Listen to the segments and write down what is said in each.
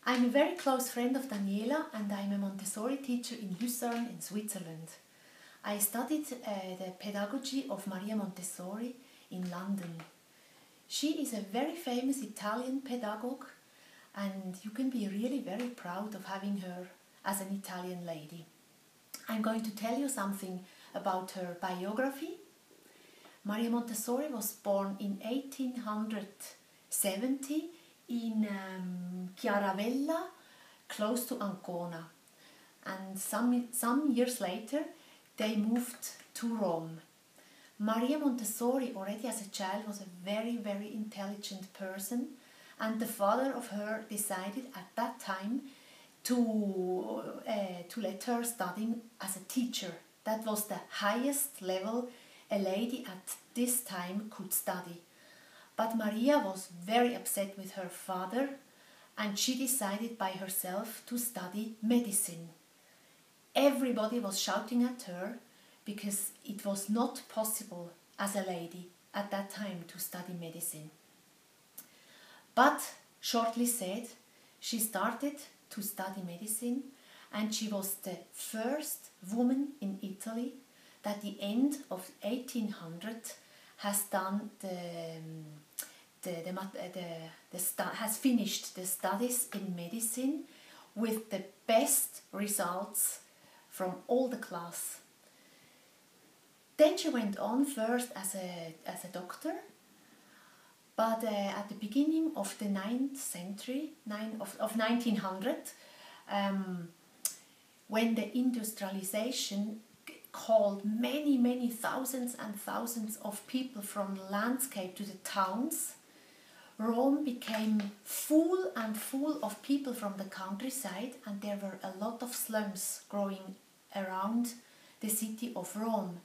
I'm a very close friend of Daniela and I'm a Montessori teacher in Lucerne in Switzerland. I studied the pedagogy of Maria Montessori in London. She is a very famous Italian pedagogue and you can be really very proud of having her as an Italian lady. I'm going to tell you something about her biography. Maria Montessori was born in 1870 in Chiaravella, close to Ancona. And some years later, they moved to Rome. Maria Montessori, already as a child, was a very, very intelligent person. And the father of her decided at that time to let her study as a teacher. That was the highest level a lady at this time could study. But Maria was very upset with her father and she decided by herself to study medicine. Everybody was shouting at her because it was not possible as a lady at that time to study medicine. But shortly said, she started to study medicine and she was the first woman in Italy that at the end of 1800 has done has finished the studies in medicine with the best results from all the class. Then she went on first as a doctor, but at the beginning of the 9th century, of 1900, when the industrialization called many thousands and thousands of people from the landscape to the towns, Rome became full of people from the countryside, and there were a lot of slums growing around the city of Rome.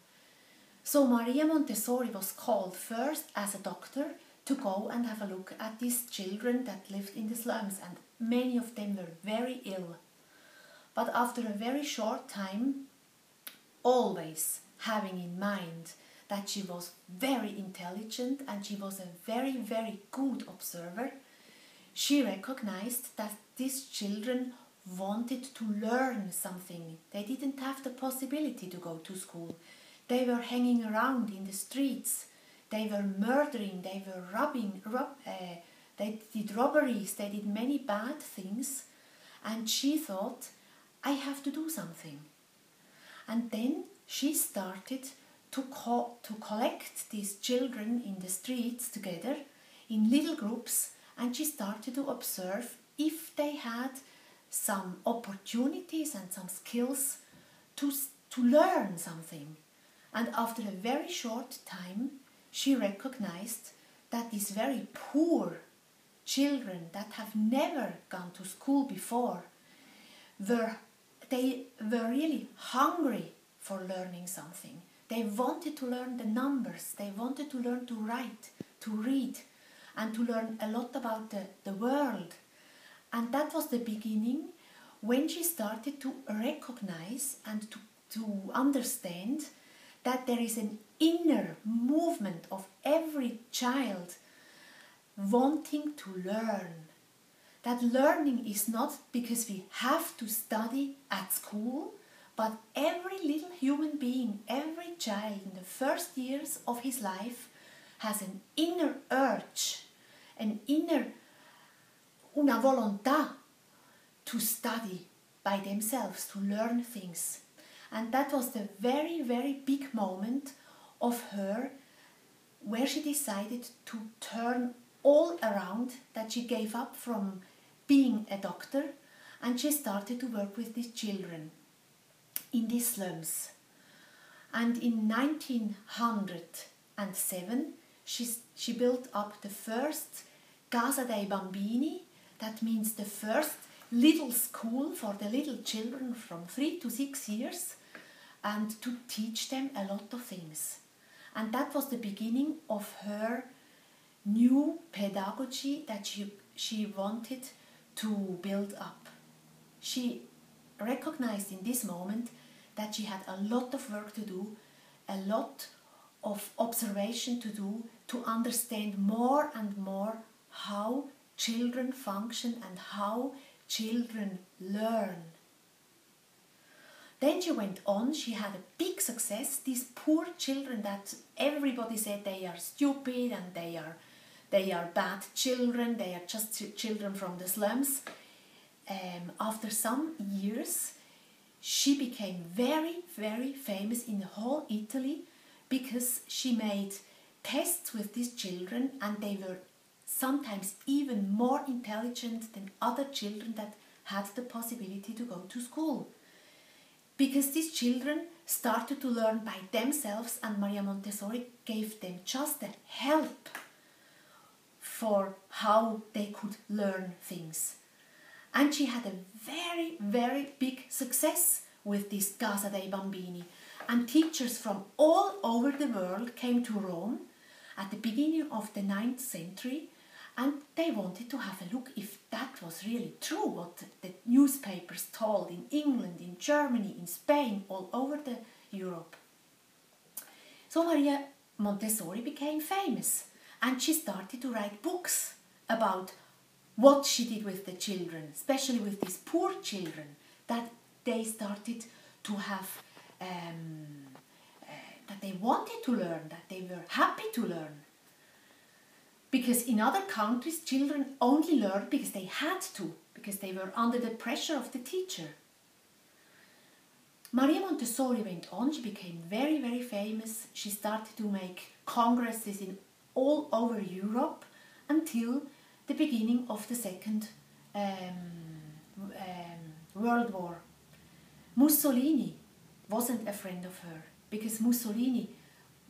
So Maria Montessori was called first as a doctor to go and have a look at these children that lived in the slums, and many of them were very ill. But after a very short time, always having in mind that she was very intelligent and she was a very, very good observer, she recognized that these children wanted to learn something. They didn't have the possibility to go to school. They were hanging around in the streets. They were murdering, they were they did robberies, they did many bad things. And she thought, I have to do something. And then she started to collect these children in the streets together in little groups, and she started to observe if they had some opportunities and some skills to learn something. And after a very short time, she recognized that these very poor children that have never gone to school before were really hungry for learning something. They wanted to learn the numbers, they wanted to learn to write, to read, and to learn a lot about the world. And that was the beginning when she started to recognize and to understand that there is an inner movement of every child wanting to learn. That learning is not because we have to study at school, but every little human being, every child in the first years of his life has an inner urge, una volontà to study by themselves, to learn things. And that was the very, very big moment of her where she decided to turn all around, that she gave up from being a doctor and she started to work with these children in these slums. And in 1907 she built up the first Casa dei Bambini, that means the first little school for the little children from 3 to 6 years, and to teach them a lot of things. And that was the beginning of her new pedagogy that she wanted to build up. She recognized in this moment that she had a lot of work to do, a lot of observation to do, to understand more and more how children function and how children learn. Then she went on, she had a big success. These poor children that everybody said they are stupid and they are bad children, they are just children from the slums. After some years, she became very, very famous in the whole Italy because she made tests with these children and they were sometimes even more intelligent than other children that had the possibility to go to school. Because these children started to learn by themselves and Maria Montessori gave them just the help for how they could learn things. And she had a very, very big success with this Casa dei Bambini. And teachers from all over the world came to Rome at the beginning of the 9th century and they wanted to have a look if that was really true, what the newspapers told in England, in Germany, in Spain, all over Europe. So Maria Montessori became famous and she started to write books about what she did with the children, especially with these poor children, that they started to have, that they wanted to learn, that they were happy to learn. Because in other countries, children only learned because they had to, because they were under the pressure of the teacher. Maria Montessori went on, she became very, very famous. She started to make congresses in all over Europe until the beginning of the Second World War. Mussolini wasn't a friend of her because Mussolini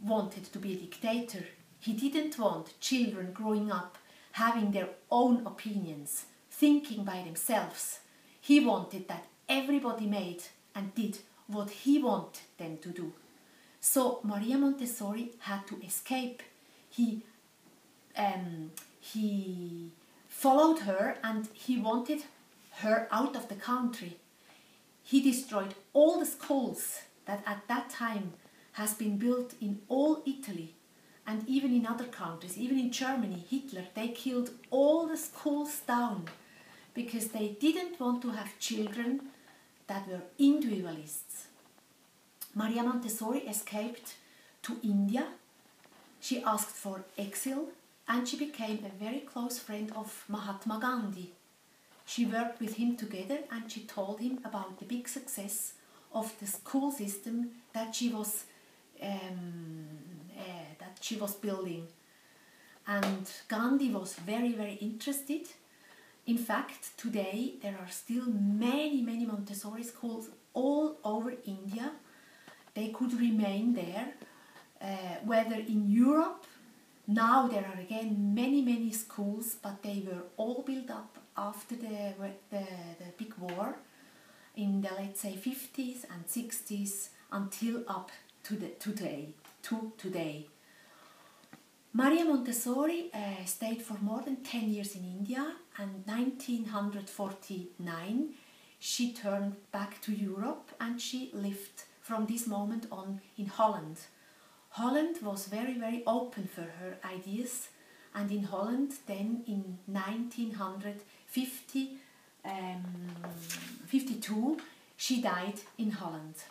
wanted to be a dictator. He didn't want children growing up having their own opinions, thinking by themselves. He wanted that everybody made and did what he wanted them to do. So Maria Montessori had to escape. He followed her and he wanted her out of the country. He destroyed all the schools that at that time has been built in all Italy and even in other countries, even in Germany, Hitler, they killed all the schools down because they didn't want to have children that were individualists. Maria Montessori escaped to India. She asked for exile and she became a very close friend of Mahatma Gandhi. She worked with him together and she told him about the big success of the school system that she was building. And Gandhi was very, very interested. In fact, today there are still many, many Montessori schools all over India. They could remain there, whether in Europe. Now there are again many, many schools, but they were all built up after the big war in the, let's say, 50s and 60s until up to today. Maria Montessori stayed for more than 10 years in India, and 1949 she turned back to Europe and she lived from this moment on in Holland. Holland was very, very open for her ideas, and in Holland then in 1952 she died in Holland.